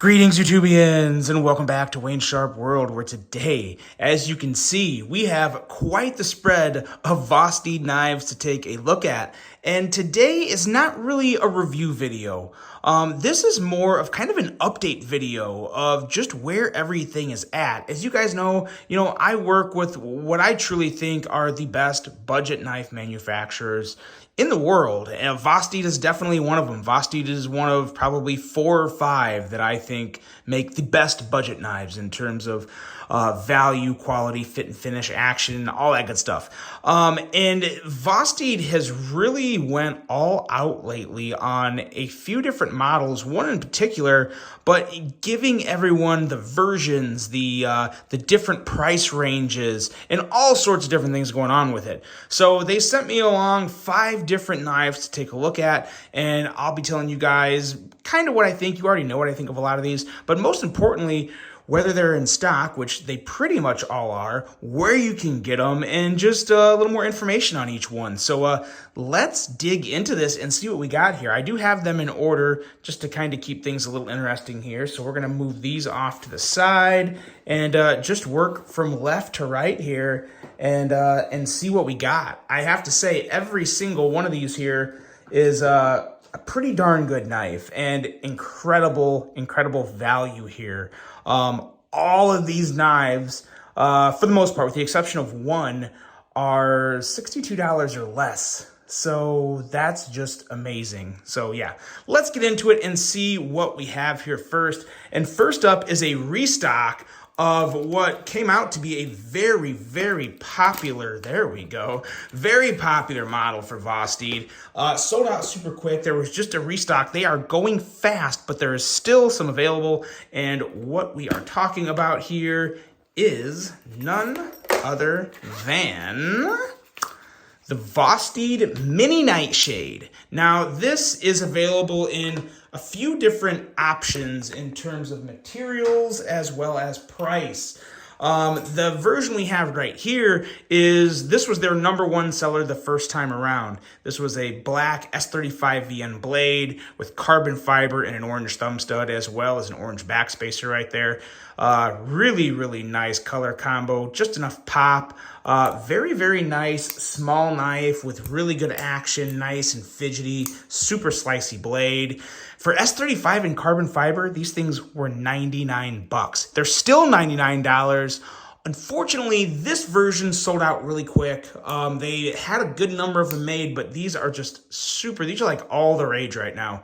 Greetings, YouTubians, and welcome back to Wayne Sharp World, where today, as you can see, we have quite the spread of Vosteed knives to take a look at. And today is not really a review video. This is more of kind of an update video of just where everything is at. As you guys know, I work with what I truly think are the best budget knife manufacturers in the world, and Vosteed is definitely one of them. Vosteed is one of probably 4 or 5 that I think make the best budget knives in terms of value, quality, fit and finish, action, all that good stuff. And Vosteed has really went all out lately on a few different models, one in particular, but giving everyone the versions, the different price ranges, and all sorts of different things going on with it. So they sent me along 5 different knives to take a look at, and I'll be telling you guys kind of what I think. You already know what I think of a lot of these, but most importantly, whether they're in stock, which they pretty much all are, where you can get them, and just a little more information on each one. So let's dig into this and see what we got here. I do have them in order just to kind of keep things a little interesting here. So we're going to move these off to the side and just work from left to right here and see what we got. I have to say, every single one of these here is a pretty darn good knife and incredible value here. All of these knives, for the most part, with the exception of one, are $62 or less. So that's just amazing. So yeah, let's get into it and see what we have here first. And first up is a restock of what came out to be a very popular, very popular model for Vosteed. Sold out super quick. There was just a restock. They are going fast, but there is still some available. And what we are talking about here is none other than the Vosteed Mini Nightshade. Now, this is available in a few different options in terms of materials as well as price. The version we have right here this was their #1 seller the first time around. This was a black S35 VN blade with carbon fiber and an orange thumb stud, as well as an orange backspacer right there. Really nice color combo, just enough pop. Very nice small knife with really good action, nice and fidgety, super slicey blade. For S35 and carbon fiber, these things were 99 bucks. They're still $99. Unfortunately, this version sold out really quick. They had a good number of them made, but these are just these are like all the rage right now.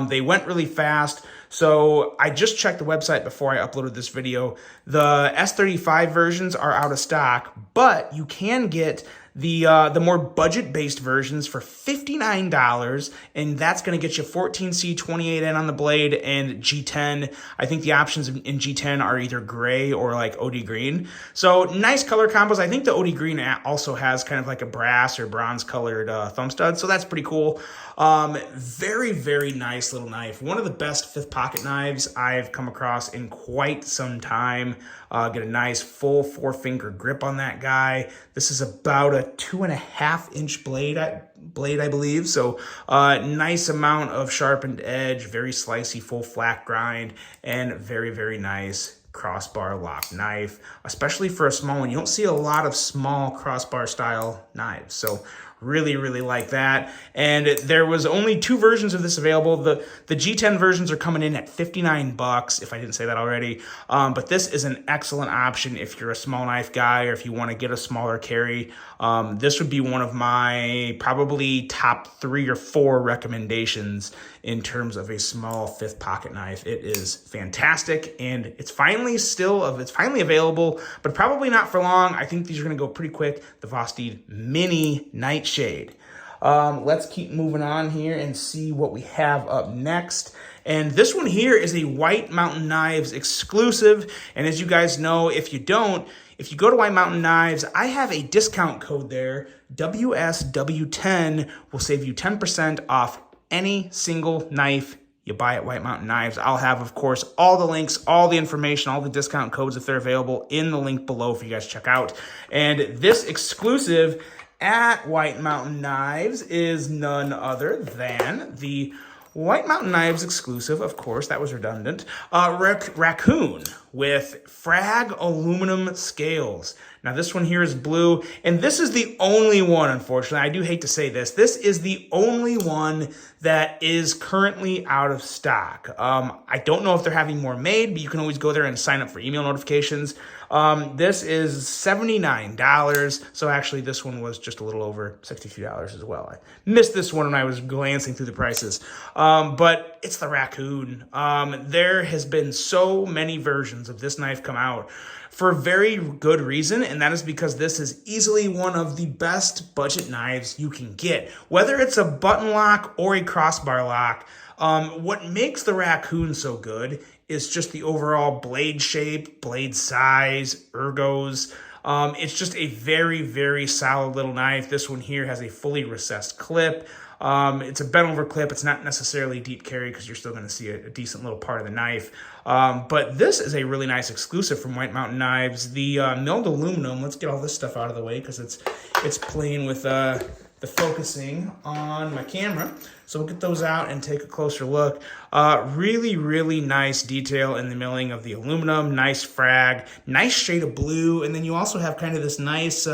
They went really fast. So I just checked the website before I uploaded this video. The S35 versions are out of stock, but you can get the more budget-based versions for $59, and that's going to get you 14C 28N on the blade and G10. I think the options in G10 are either gray or like OD green. So nice color combos. I think the OD green also has kind of like a brass or bronze-colored thumb stud, so that's pretty cool. Very nice little knife. One of the best fifth pocket knives I've come across in quite some time. Get a nice full 4-finger grip on that guy. This is about a 2.5-inch blade, I believe. So nice amount of sharpened edge, very slicey, full flat grind, and very nice crossbar lock knife, especially for a small one. You don't see a lot of small crossbar style knives. So really like that. And there was only 2 versions of this available. The G10 versions are coming in at 59 bucks, if I didn't say that already. But this is an excellent option if you're a small knife guy or if you want to get a smaller carry. This would be one of my probably top 3 or 4 recommendations in terms of a small fifth pocket knife. It is fantastic, and it's finally available, but probably not for long. I think these are going to go pretty quick. The Vosteed Mini Nightshade. Let's keep moving on here and see what we have up next. And this one here is a White Mountain Knives exclusive. And as you guys know, if you go to White Mountain Knives, I have a discount code there. WSW10 will save you 10% off any single knife you buy at White Mountain Knives. I'll have, of course, all the links, all the information, all the discount codes, if they're available, in the link below for you guys to check out. And this exclusive at White Mountain Knives is none other than the White Mountain Knives exclusive, of course, that was redundant. Raccoon with frag aluminum scales. Now this one here is blue, and this is the only one, unfortunately, I do hate to say this, this is the only one that is currently out of stock. I don't know if they're having more made, but you can always go there and sign up for email notifications. This is $79, so actually this one was just a little over $62 as well. I missed this one when I was glancing through the prices, but it's the Raccoon. There has been so many versions of this knife come out for very good reason, and that is because this is easily one of the best budget knives you can get. Whether it's a button lock or a crossbar lock, what makes the Raccoon so good is just the overall blade shape, blade size, ergos. It's just a very, very solid little knife. This one here has a fully recessed clip. It's a bent over clip. It's not necessarily deep carry because you're still going to see a decent little part of the knife. But this is a really nice exclusive from White Mountain Knives. The milled aluminum, let's get all this stuff out of the way because it's playing with the focusing on my camera. So we'll get those out and take a closer look. Really, really nice detail in the milling of the aluminum, nice frag, nice shade of blue, and then you also have kind of this nice,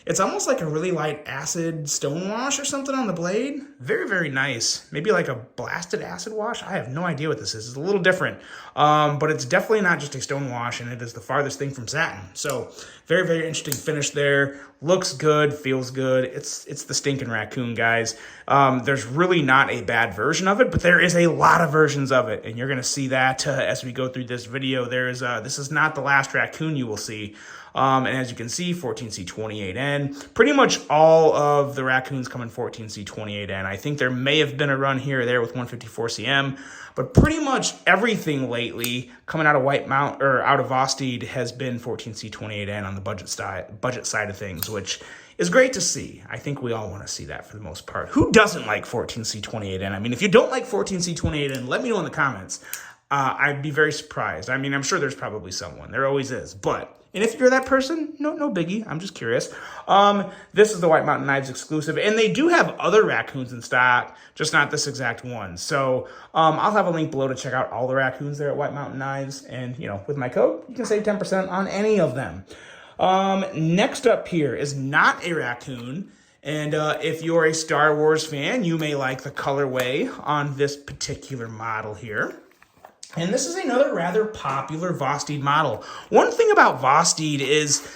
it's almost like a really light acid stone wash or something on the blade. Very, very nice. Maybe like a blasted acid wash. I have no idea what this is. It's a little different, but it's definitely not just a stone wash, and it is the farthest thing from satin. So very, very interesting finish there. Looks good, feels good. It's the stinking Raccoon, guys. There's really not a bad version of it, but there is a lot of versions of it, and you're going to see that as we go through this video. This is not the last Raccoon you will see. And as you can see, 14C28N. Pretty much all of the Raccoons come in 14C28N. I think there may have been a run here or there with 154CM, but pretty much everything lately coming out of White Mountain or out of Vosteed has been 14C28N on the budget side of things, which is great to see. I think we all want to see that for the most part. Who doesn't like 14C28N? I mean, if you don't like 14C28N, let me know in the comments. I'd be very surprised. I mean, I'm sure there's probably someone. There always is, and if you're that person, no biggie. I'm just curious. This is the White Mountain Knives exclusive, and they do have other Raccoons in stock, just not this exact one. So I'll have a link below to check out all the Raccoons there at White Mountain Knives, and with my code, you can save 10% on any of them. Next up here is not a Raccoon, and if you're a Star Wars fan, you may like the colorway on this particular model here. And this is another rather popular Vosteed model. One thing about Vosteed is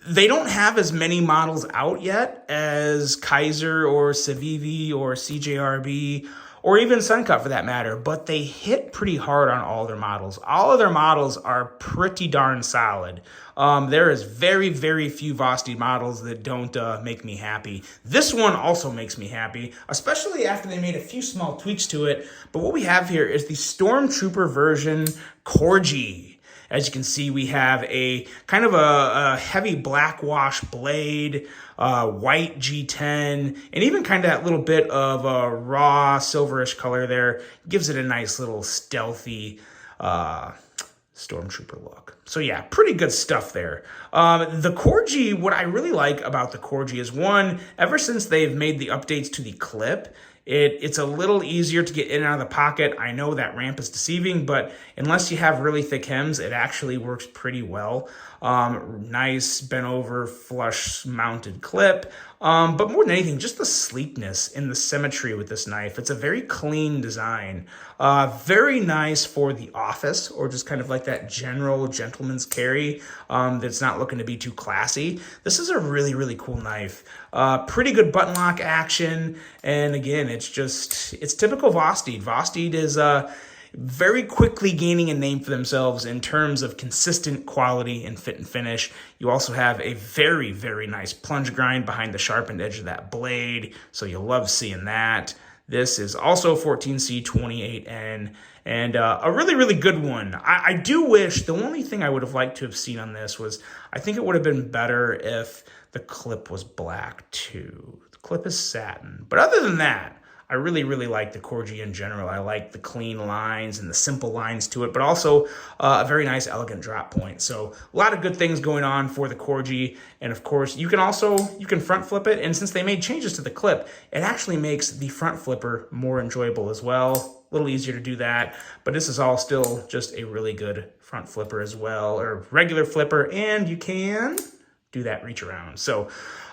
they don't have as many models out yet as Kaiser or Civivi or CJRB or even Suncut for that matter, but they hit pretty hard on all their models. All of their models are pretty darn solid. There is very, very few Vosteed models that don't make me happy. This one also makes me happy, especially after they made a few small tweaks to it. But what we have here is the Stormtrooper version Corgi. As you can see, we have a kind of a heavy black wash blade, white G10, and even kind of that little bit of a raw silverish color there. Gives it a nice little stealthy Stormtrooper look. So yeah, pretty good stuff there. The Corgi, what I really like about the Corgi is, one, ever since they've made the updates to the clip, it's a little easier to get in and out of the pocket. I know that ramp is deceiving, but unless you have really thick hems, it actually works pretty well. Nice bent over flush mounted clip. But more than anything, just the sleekness and the symmetry with this knife. It's a very clean design. Very nice for the office or just kind of like that general gentleman's carry that's not looking to be too classy. This is a really, really cool knife. Pretty good button lock action. And again, it's typical Vosteed. Vosteed is very quickly gaining a name for themselves in terms of consistent quality and fit and finish. You also have a very, very nice plunge grind behind the sharpened edge of that blade, so you'll love seeing that. This is also 14C28N, and a really, really good one. I do wish, the only thing I would have liked to have seen on this was, I think it would have been better if the clip was black too. The clip is satin, but other than that, I really, really like the Corgi in general. I like the clean lines and the simple lines to it, but also a very nice, elegant drop point. So a lot of good things going on for the Corgi. And of course, you can front flip it. And since they made changes to the clip, it actually makes the front flipper more enjoyable as well. A little easier to do that, but this is all still just a really good front flipper as well, or regular flipper, and you can do that reach around. So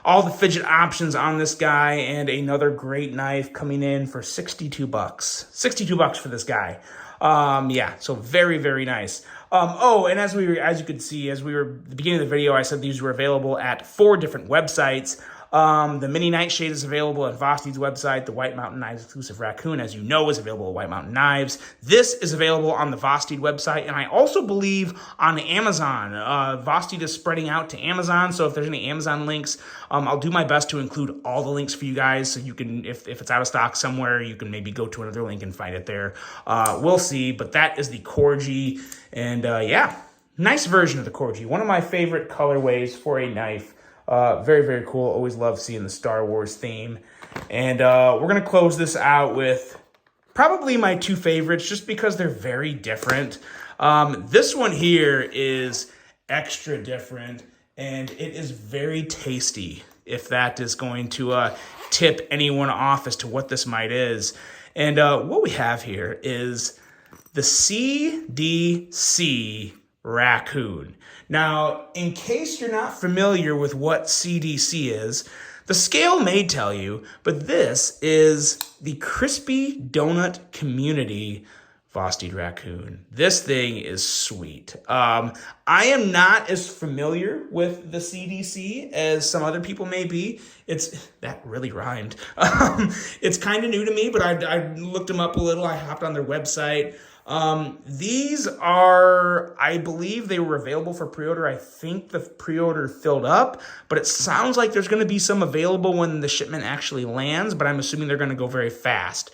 all the fidget options on this guy, and another great knife coming in for 62 bucks. 62 bucks for this guy. Yeah, so very, very nice. Oh, and as you could see, at the beginning of the video, I said these were available at 4 different websites. The mini nightshade is available at Vosteed's website. The White Mountain Knives exclusive Raccoon, as you know, is available at White Mountain Knives. This is available on the Vosteed website, and I also believe on Amazon. Vosteed is spreading out to Amazon, so if there's any Amazon links, I'll do my best to include all the links for you guys, so you can, if it's out of stock somewhere, you can maybe go to another link and find it there. We'll see, but that is the Corgi, and yeah, nice version of the Corgi. One of my favorite colorways for a knife. Very, very cool. Always love seeing the Star Wars theme. And we're going to close this out with probably my 2 favorites just because they're very different. This one here is extra different, and it is very tasty, if that is going to tip anyone off as to what this might is. And what we have here is the CDC Raccoon. Now, in case you're not familiar with what CDC is, the scale may tell you, but this is the Crispy Donut Community Vosteed Raccoon. This thing is sweet. I am not as familiar with the CDC as some other people may be. That really rhymed. It's kind of new to me, but I looked them up a little. I hopped on their website. These are, I believe they were available for pre-order. I think the pre-order filled up, but it sounds like there's going to be some available when the shipment actually lands, but I'm assuming they're going to go very fast.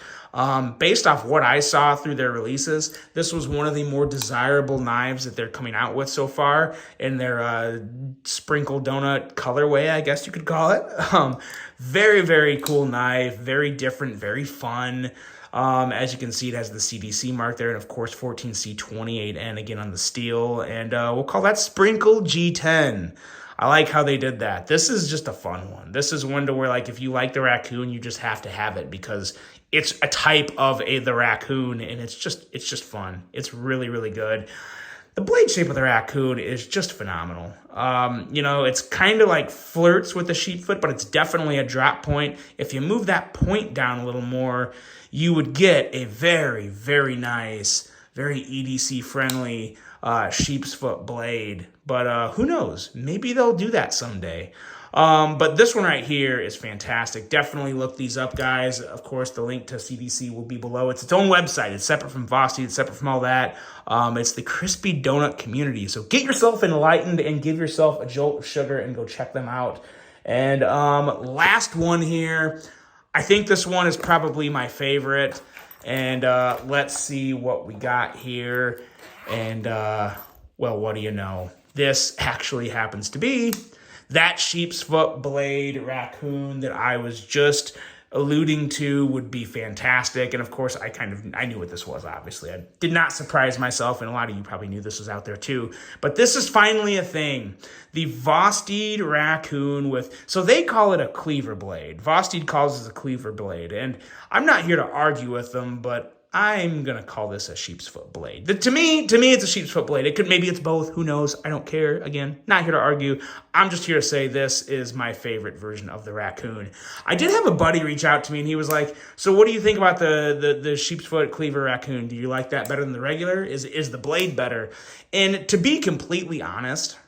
Based off what I saw through their releases, this was one of the more desirable knives that they're coming out with so far in their sprinkle donut colorway, I guess you could call it. Very, very cool knife, very different, very fun. As you can see, it has the CDC mark there, and of course 14C28N again on the steel, and we'll call that Sprinkle G10. I like how they did that. This is just a fun one. This is one to where, like, if you like the Raccoon, you just have to have it because it's a type of the Raccoon, and it's just fun. It's really, really good. The blade shape of the Raccoon is just phenomenal. You know, it's kind of like flirts with the sheepfoot, but it's definitely a drop point. If you move that point down a little more, you would get a very, very nice, very EDC friendly sheep's foot blade. But who knows? Maybe they'll do that someday. But this one right here is fantastic. Definitely look these up, guys. Of course, the link to CDC will be below. It's its own website. It's separate from Vosteed. It's separate from all that. It's the Crispy Donut Community. So get yourself enlightened and give yourself a jolt of sugar and go check them out. And last one here. I think this one is probably my favorite. And let's see what we got here. And, well, what do you know? This actually happens to be that sheep's foot blade Raccoon that I was just alluding to would be fantastic. And of course, I knew what this was, obviously. I did not surprise myself, and a lot of you probably knew this was out there too. But this is finally a thing. The Vosteed Raccoon so they call it a Cleaver blade. Vosteed calls it a Cleaver blade. And I'm not here to argue with them, but I'm going to call this a sheep's foot blade. To me, it's a sheep's foot blade. Maybe it's both. Who knows? I don't care. Again, not here to argue. I'm just here to say this is my favorite version of the Raccoon. I did have a buddy reach out to me, and he was like, so what do you think about the sheep's foot Cleaver Raccoon? Do you like that better than the regular? Is the blade better? And to be completely honest,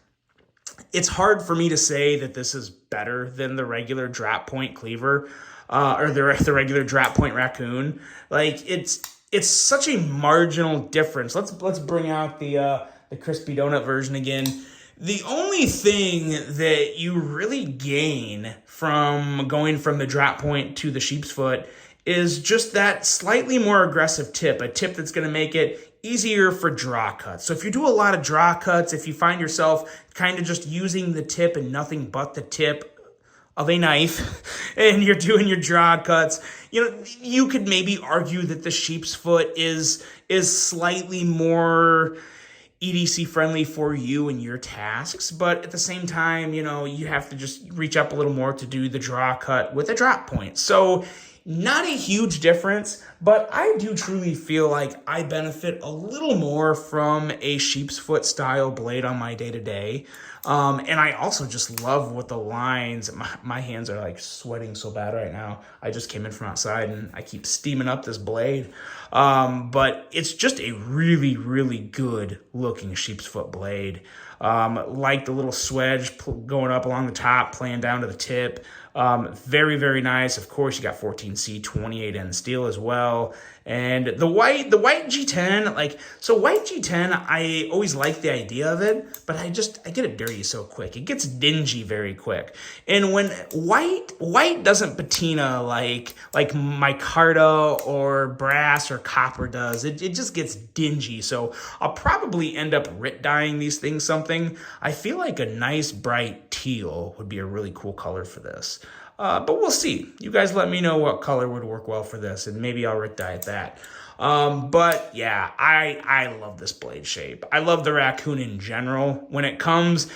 it's hard for me to say that this is better than the regular drop point Cleaver. Or the regular drop point Raccoon. Like, it's such a marginal difference. Let's bring out the crispy donut version again. The only thing that you really gain from going from the drop point to the sheep's foot is just that slightly more aggressive tip, a tip that's going to make it easier for draw cuts. So if you do a lot of draw cuts, if you find yourself kind of just using the tip and nothing but the tip of a knife and you're doing your draw cuts, you could maybe argue that the sheep's foot is slightly more EDC friendly for you and your tasks, but at the same time, you have to just reach up a little more to do the draw cut with a drop point. So not a huge difference, but I do truly feel like I benefit a little more from a sheep's foot style blade on my day-to-day. And I also just love what the lines, my hands are like sweating so bad right now. I just came in from outside and I keep steaming up this blade. But it's just a really, really good looking sheep's foot blade. Like the little swedge going up along the top, playing down to the tip. Very, very nice. Of course, you got 14C 28N steel as well. And the white G10, white G10, I always like the idea of it, but I get it dirty so quick. It gets dingy very quick. And when white doesn't patina like micarta or brass or copper does, it just gets dingy. So I'll probably end up Rit dyeing these things something. I feel like a nice bright teal would be a really cool color for this. But we'll see. You guys let me know what color would work well for this, and maybe I'll Rit dye that. But yeah, I love this blade shape. I love the Raccoon in general. When it comes,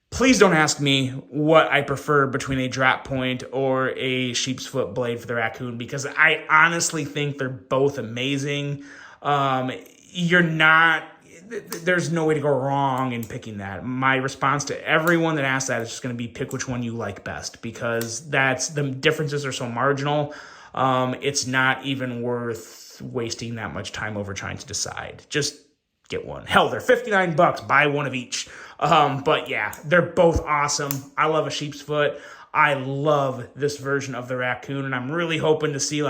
please don't ask me what I prefer between a drop point or a sheep's foot blade for the Raccoon, because I honestly think they're both amazing. There's no way to go wrong in picking that. My response to everyone that asks that is just going to be pick which one you like best, because the differences are so marginal. It's not even worth wasting that much time over trying to decide. Just get one. Hell, they're $59. Buy one of each. But yeah, they're both awesome. I love a sheep's foot. I love this version of the Raccoon, and I'm really hoping to see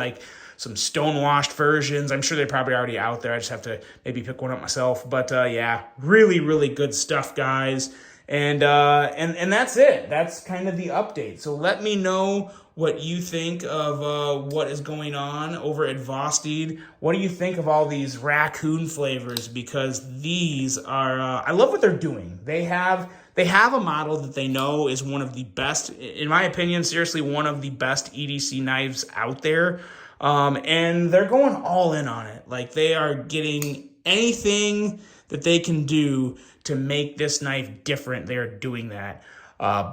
some stonewashed versions. I'm sure they're probably already out there. I just have to maybe pick one up myself. But yeah, really, really good stuff, guys. And that's it. That's kind of the update. So let me know what you think of what is going on over at Vosteed. What do you think of all these Raccoon flavors? Because these are, I love what they're doing. They have a model that they know is one of the best, in my opinion, seriously, one of the best EDC knives out there. And they're going all in on it. They are getting anything that they can do to make this knife different. They are doing that.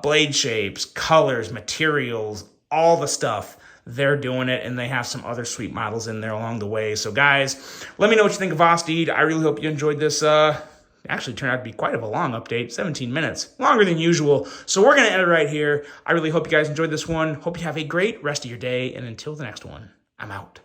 Blade shapes, colors, materials, all the stuff. They're doing it, and they have some other sweet models in there along the way. So guys, let me know what you think of Vosteed. I really hope you enjoyed this. Actually turned out to be quite of a long update, 17 minutes, longer than usual. So we're going to end it right here. I really hope you guys enjoyed this one. Hope you have a great rest of your day, and until the next one, I'm out.